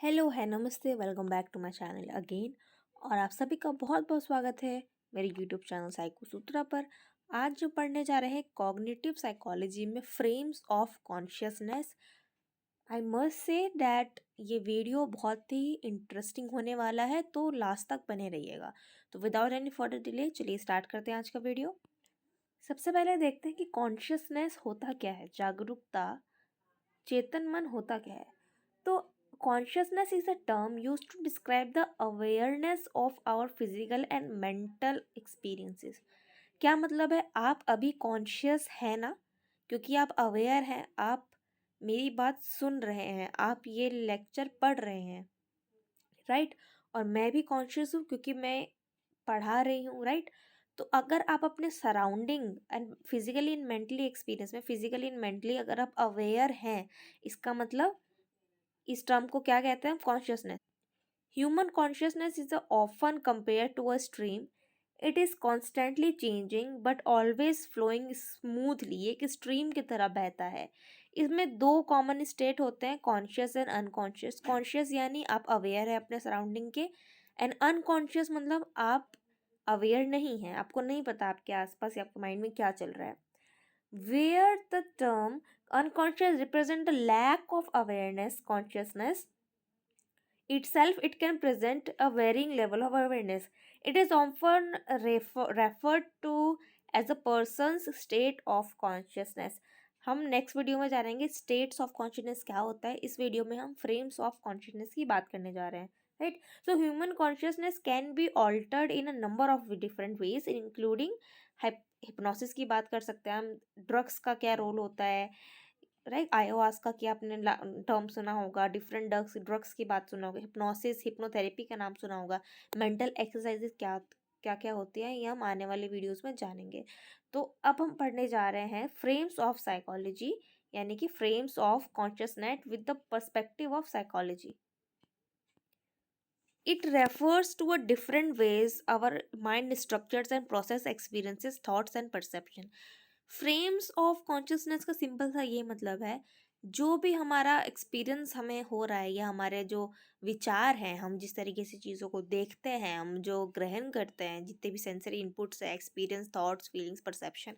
Hello है नमस्ते welcome back to my channel again. और आप सभी का बहुत बहुत स्वागत है मेरे यूट्यूब चैनल साइको सूत्रा पर। आज जो पढ़ने जा रहे हैं कॉग्निटिव साइकोलॉजी में frames of consciousness. I must say that ये वीडियो बहुत ही इंटरेस्टिंग होने वाला है, तो लास्ट तक बने रहिएगा। तो विदाउट एनी फर्दर डिले चलिए स्टार्ट करते हैं आज का वीडियो। सबसे पहले देखते हैं कि कॉन्शियसनेस होता क्या है, जागरूकता, चेतन मन होता क्या है। तो consciousness is a term used to describe the awareness of our physical and mental experiences। क्या मतलब है, आप अभी कॉन्शियस है ना, क्योंकि आप अवेयर हैं, आप मेरी बात सुन रहे हैं, आप ये लेक्चर पढ़ रहे हैं, राइट। और मैं भी कॉन्शियस हूँ क्योंकि मैं पढ़ा रही हूँ, राइट। तो अगर आप अपने surrounding and physically and mentally experience में फिजिकली एंड मेंटली अगर आप अवेयर हैं, इसका मतलब इस टर्म को क्या कहते हैं, consciousness. Human consciousness is often compare to a stream. It is constantly changing but always flowing smoothly. एक स्ट्रीम की तरह बहता है। इसमें दो कॉमन स्टेट होते हैं, कॉन्शियस एंड अनकॉन्शियस। कॉन्शियस यानी आप अवेयर है अपने सराउंडिंग के, एंड अनकॉन्शियस मतलब आप अवेयर नहीं है, आपको नहीं पता आपके आसपास या आपके माइंड में क्या चल रहा है। Where the term unconscious represent a lack of awareness, consciousness itself, it can present a varying level of awareness. It is often referred to as a person's state of consciousness. हम next video में जानेंगे states of consciousness क्या होता है। इस video में हम frames of consciousness की बात करने जा रहे हैं, right. So human consciousness can be altered in a number of different ways including hypnosis की बात कर सकते हैं हम, ड्रग्स का क्या रोल होता है, राइट। ayahuasca की आपने टर्म सुना होगा, डिफरेंट ड्रग्स ड्रग्स की बात सुना होगा, हिप्नोसिस हिप्नोथेरेपी का नाम सुना होगा, मेंटल एक्सरसाइजेस क्या क्या क्या होती हैं, ये हम आने वाले वीडियोस में जानेंगे। तो अब हम पढ़ने जा रहे हैं फ्रेम्स ऑफ साइकोलॉजी, यानी कि frames of consciousness with the perspective of psychology. It refers to a different ways our mind structures and process experiences, thoughts and perception। Frames of consciousness का सिंपल सा ये मतलब है, जो भी हमारा एक्सपीरियंस हमें हो रहा है या हमारे जो विचार हैं, हम जिस तरीके से चीज़ों को देखते हैं, हम जो ग्रहण करते हैं, जितने भी सेंसरी इनपुट्स है, एक्सपीरियंस, थॉट्स, फीलिंग्स, परसेप्शन,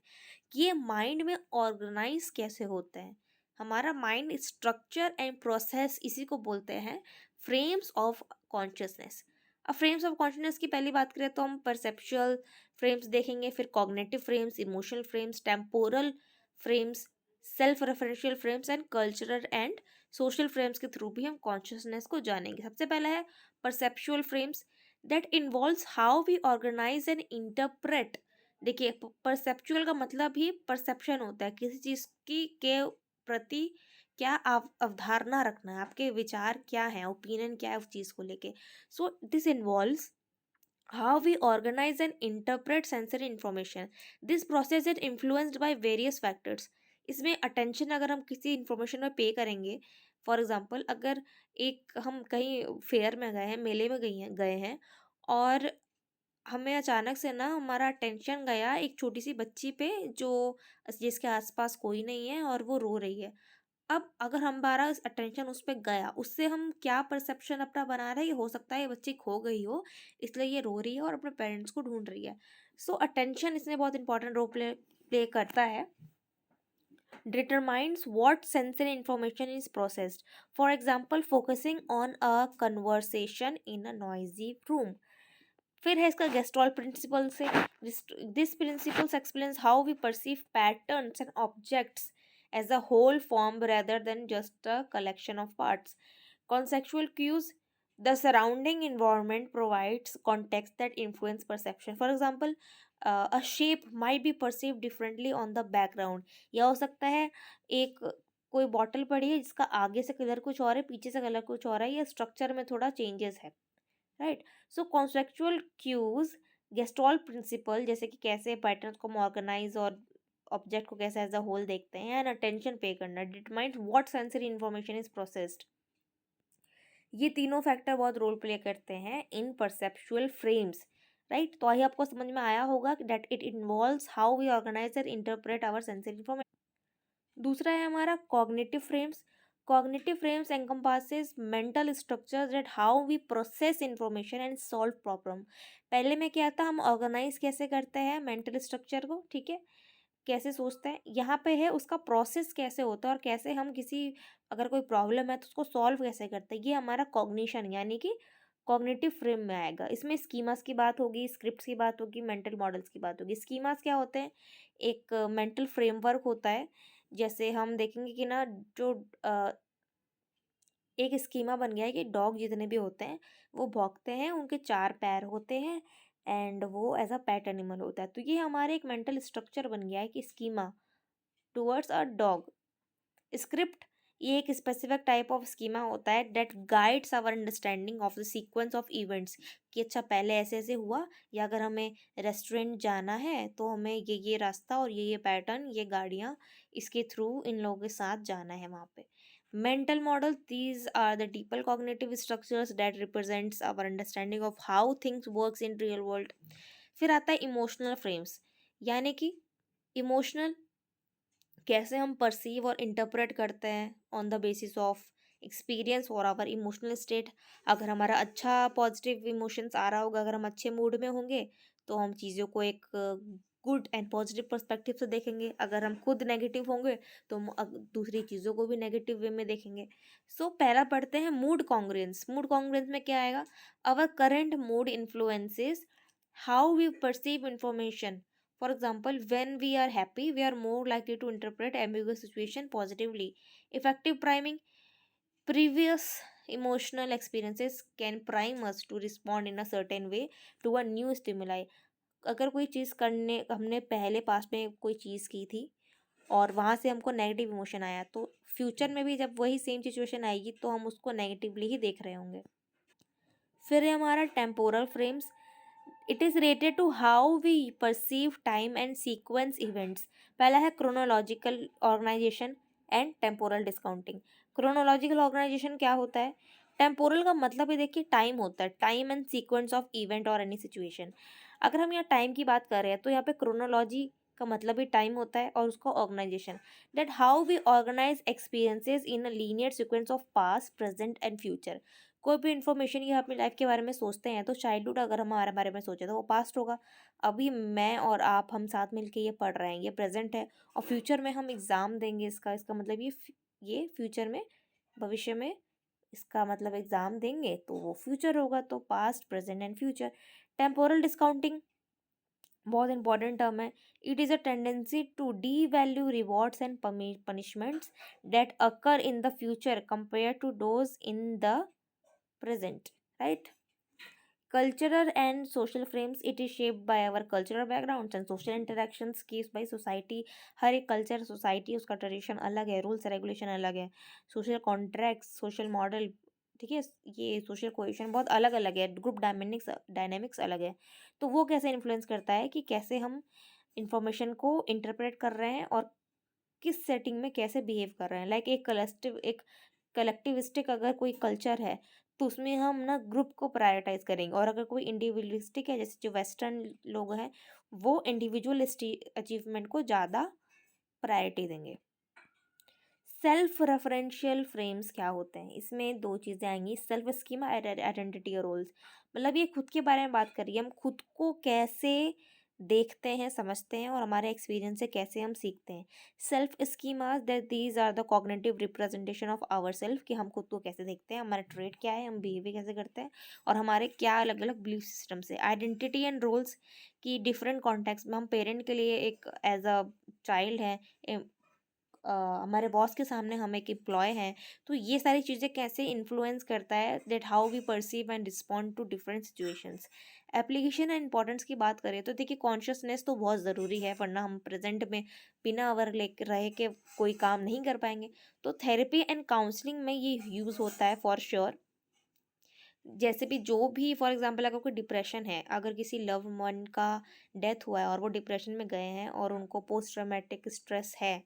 ये माइंड में ऑर्गेनाइज कैसे होते हैं। हमारा माइंड स्ट्रक्चर एंड प्रोसेस, इसी को बोलते हैं फ्रेम्स ऑफ कॉन्शियसनेस। अब फ्रेम्स ऑफ कॉन्शियसनेस की पहली बात करें तो हम परसेप्चुअल फ्रेम्स देखेंगे, फिर cognitive frames, emotional frames, temporal frames, self referential frames and cultural and social frames के थ्रू भी हम कॉन्शियसनेस को जानेंगे। सबसे पहला है perceptual frames, that involves how we organise and interpret. देखिए, परसेप्चुअल का मतलब ही परसेप्शन होता है, किसी चीज़ की के प्रति क्या आप अवधारणा रखना है, आपके विचार क्या हैं, ओपिनियन क्या है उस चीज़ को लेके। So this involves how we organize and interpret sensory information। this process is influenced by various factors। इसमें अटेंशन अगर हम किसी इंफॉर्मेशन में पे करेंगे, फॉर एग्जांपल अगर एक हम कहीं फेयर में गए हैं, मेले में गए हैं और हमें अचानक से ना हमारा अटेंशन गया एक छोटी सी बच्ची पे, जो जिसके आसपास कोई नहीं है और वो रो रही है। अब अगर हमारा अटेंशन उस पे गया, उससे हम क्या परसेप्शन अपना बना रहे हैं, ये हो सकता है ये बच्ची खो गई हो, इसलिए ये रो रही है और अपने पेरेंट्स को ढूंढ रही है। सो अटेंशन इसमें बहुत इंपॉर्टेंट रोल प्ले प्ले करता है। determines what sensory information is processed। for example focusing on a conversation in a noisy room। फिर है इसका गेस्टॉल प्रिंसिपल से, this principles explains how we perceive patterns and objects as a whole form rather than just a collection of parts। conceptual cues, the surrounding environment provides context that influence perception। for example a shape might be perceived differently on the background। या हो सकता है एक कोई bottle पड़ी है जिसका आगे से कलर कुछ और है, पीछे से कलर कुछ और है, या स्ट्रक्चर में थोड़ा चेंजेस है, राइट। सो कॉन्सेप्चुअल क्यूज, गेस्टॉल प्रिंसिपल, जैसे कि कैसे पैटर्न्स को हम ऑर्गेनाइज और ऑब्जेक्ट को कैसे एज अ होल देखते हैं, एंड अटेंशन पे करना, determines what sensory information is processed. ये तीनों फैक्टर बहुत रोल प्ले करते हैं इन परसेप्चुअल फ्रेम्स, राइट। तो आई आपको समझ में आया होगा कि that it involves how we organise and interpret our sensory information. दूसरा है हमारा cognitive frames. Cognitive frames encompasses mental structures that how we process information and solve problem. पहले में क्या था, हम ऑर्गेनाइज कैसे करते हैं मेंटल स्ट्रक्चर को, ठीक है, कैसे सोचते हैं, यहाँ पे है उसका प्रोसेस कैसे होता है और कैसे हम किसी, अगर कोई प्रॉब्लम है तो उसको सॉल्व कैसे करते हैं, ये हमारा कॉग्निशन यानी कि कॉग्निटिव फ्रेम में आएगा। इसमें स्कीमास की बात होगी, स्क्रिप्ट्स की बात होगी, मेंटल मॉडल्स की बात होगी। स्कीमास क्या होते हैं, एक मेंटल फ्रेमवर्क होता है। जैसे हम देखेंगे कि ना, जो एक स्कीमा बन गया है कि डॉग जितने भी होते हैं वो भौंकते हैं, उनके 4 पैर होते हैं एंड वो एज अ पेट एनिमल होता है। तो ये हमारे एक मेंटल स्ट्रक्चर बन गया है कि schema towards a dog. Script, ये एक स्पेसिफिक टाइप ऑफ स्कीमा होता है that guides our understanding of the sequence of events, कि अच्छा पहले ऐसे ऐसे हुआ, या अगर हमें रेस्टोरेंट जाना है तो हमें ये रास्ता और ये पैटर्न, ये गाड़ियाँ, इसके थ्रू इन लोगों के साथ जाना है वहाँ पे। Mental model, these are the deeper cognitive structures that represents our understanding of how things works in real world। फिर आता है इमोशनल फ्रेम्स, यानी कि इमोशनल, कैसे हम परसीव और इंटरप्रेट करते हैं on the basis of experience और आवर इमोशनल स्टेट। अगर हमारा अच्छा पॉजिटिव इमोशंस आ रहा होगा, अगर हम अच्छे मूड में होंगे तो हम चीज़ों को एक गुड एंड पॉजिटिव पर्सपेक्टिव से देखेंगे। अगर हम खुद नेगेटिव होंगे तो हम दूसरी चीज़ों को भी नेगेटिव वे में देखेंगे। सो पहला पढ़ते हैं मूड कॉन्ग्रुएंस। मूड कॉन्ग्रुएंस में क्या आएगा, our current mood influences how we perceive information. For example, when we are happy, we are more likely to interpret ambiguous situation positively. Effective priming, previous emotional experiences can prime us to respond in a certain way to a new stimuli। अगर कोई चीज़ करने, हमने पहले past में कोई चीज़ की थी और वहाँ से हमको नेगेटिव इमोशन आया, तो फ्यूचर में भी जब वही सेम सिचुएशन आएगी तो हम उसको नेगेटिवली ही देख रहे होंगे। फिर है हमारा temporal frames. It is related to how we perceive time and sequence events. पहला है chronological organisation and temporal discounting. Chronological organisation क्या होता है, टेम्पोरल का मतलब है, देखिए टाइम होता है, time and sequence of event और एनी सिचुएशन। अगर हम यहाँ टाइम की बात कर रहे हैं तो यहाँ पे क्रोनोलॉजी का मतलब ही टाइम होता है, और उसका organisation, that how we organise experiences in a linear sequence of past, present and future. कोई भी इन्फॉर्मेशन या अपनी लाइफ के बारे में सोचते हैं तो चाइल्डहुड अगर हम हमारे बारे में सोचे तो वो पास्ट होगा। अभी मैं और आप, हम साथ मिलके ये पढ़ रहे हैं, ये प्रेजेंट है, और फ्यूचर में हम एग्ज़ाम देंगे, इसका मतलब ये फ्यूचर में, भविष्य में इसका मतलब एग्ज़ाम देंगे तो वो फ्यूचर होगा। तो past, present and future. Temporal discounting बहुत इंपॉर्टेंट टर्म है। It is a tendency to devalue rewards and punishments that occur in the future compare to those in the present, right? Cultural and social frames, it is shaped by our cultural backgrounds and social interactions case by society। हर एक culture, society, उसका tradition अलग है, rules regulation अलग है, social contracts, social model, ठीक है, ये social cohesion बहुत अलग अलग है, ग्रुप डायनेमिक्स अलग है। तो वो कैसे इन्फ्लुएंस करता है कि कैसे हम इंफॉर्मेशन को इंटरप्रेट कर रहे हैं और किस सेटिंग में कैसे बिहेव कर रहे हैं। लाइक एक कलेक्टिविस्टिक अगर कोई कल्चर है तो उसमें हम ना ग्रुप को प्रायोरिटाइज करेंगे, और अगर कोई इंडिविजुअलिस्टिक है, जैसे जो वेस्टर्न लोग हैं, वो इंडिविजुअल अचीवमेंट को ज़्यादा प्रायोरिटी देंगे। सेल्फ रेफरेंशियल फ्रेम्स क्या होते हैं, इसमें दो चीज़ें आएंगी, सेल्फ स्कीमा, आइडेंटिटी और रोल्स। मतलब ये खुद के बारे में बात करिए, हम खुद को कैसे देखते हैं, समझते हैं, और हमारे एक्सपीरियंस से कैसे हम सीखते हैं। Self schemas, that these are the cognitive representation of our self, कि हम खुद को कैसे देखते हैं, हमारा ट्रेड क्या है, हम बिहेवियर कैसे करते हैं, और हमारे क्या अलग अलग बिलीफ सिस्टम से। आइडेंटिटी एंड रोल्स, की डिफरेंट कॉन्टेक्स्ट में हम पेरेंट के लिए एक एज अ चाइल्ड है, हमारे बॉस के सामने हम एक एम्प्लॉय हैं, तो ये सारी चीज़ें कैसे इन्फ्लुएंस करता है, that how we perceive and respond to different situations. Application and importance की बात करें तो देखिए, कॉन्शियसनेस तो बहुत ज़रूरी है, वरना हम प्रेजेंट में बिना अवर ले रह के कोई काम नहीं कर पाएंगे। तो थेरेपी एंड काउंसलिंग में ये यूज़ होता है फॉर श्योर। जैसे भी जो भी, फॉर एग्जांपल अगर कोई डिप्रेशन है, अगर किसी लव वन का डेथ हुआ है और वो डिप्रेशन में गए हैं और उनको पोस्ट ट्रॉमेटिक स्ट्रेस है,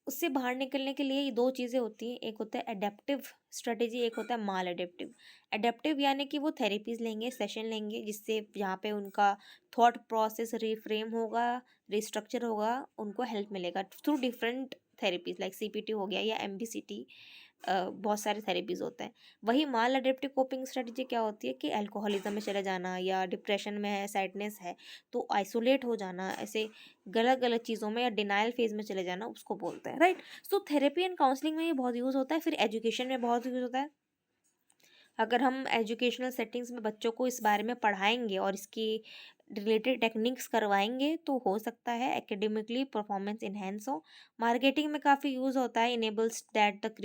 उससे बाहर निकलने के लिए ये दो चीज़ें होती हैं, एक होता है एडेप्टिव स्ट्रेटेजी, एक होता है माल एडेप्टिव। एडेप्टिव यानी कि वो थेरेपीज लेंगे, सेशन लेंगे, जिससे यहाँ पे उनका थॉट प्रोसेस रिफ्रेम होगा, रिस्ट्रक्चर होगा, उनको हेल्प मिलेगा through different therapies like CPT हो गया या एमबीसीटी, बहुत सारे थेरेपीज़ होते हैं। वही माल अडेप्टिव कोपिंग स्ट्रेटजी क्या होती है कि अल्कोहलिज़्म में चले जाना या डिप्रेशन में है, सैडनेस है, तो आइसोलेट हो जाना, ऐसे गलत-गलत चीज़ों में या डिनायल फ़ेज़ में चले जाना उसको बोलते हैं, right? So therapy and counselling में ये बहुत यूज़ होता है, फिर एजुकेशन में बहुत यूज़ होता है। अगर हम एजुकेशनल सेटिंग्स में बच्चों को इस बारे में पढ़ाएँगे और इसकी रिलेटेड टेक्निक्स करवाएँगे, तो हो सकता है एकेडमिकली परफॉर्मेंस एनहांस हो। मार्केटिंग में काफ़ी यूज़ होता है, enables that the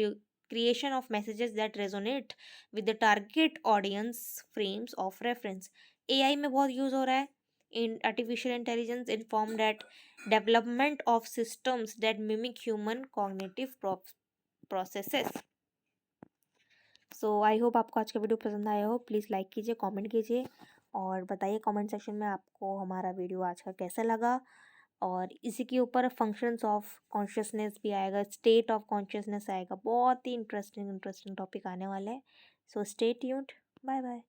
creation of messages that resonate with the target audience frames of reference. AI में बहुत यूज़ हो रहा है। In artificial intelligence inform that development of systems that mimic human cognitive processes. So I hope आपको आज का video पसंद आया हो। प्लीज़ लाइक कीजिए, कमेंट कीजिए और बताइए कमेंट सेक्शन में आपको हमारा वीडियो आज का कैसा लगा। और इसी के ऊपर फंक्शंस ऑफ कॉन्शियसनेस भी आएगा, स्टेट ऑफ कॉन्शियसनेस आएगा। बहुत ही इंटरेस्टिंग इंटरेस्टिंग टॉपिक आने वाले हैं। So stay tuned. Bye bye.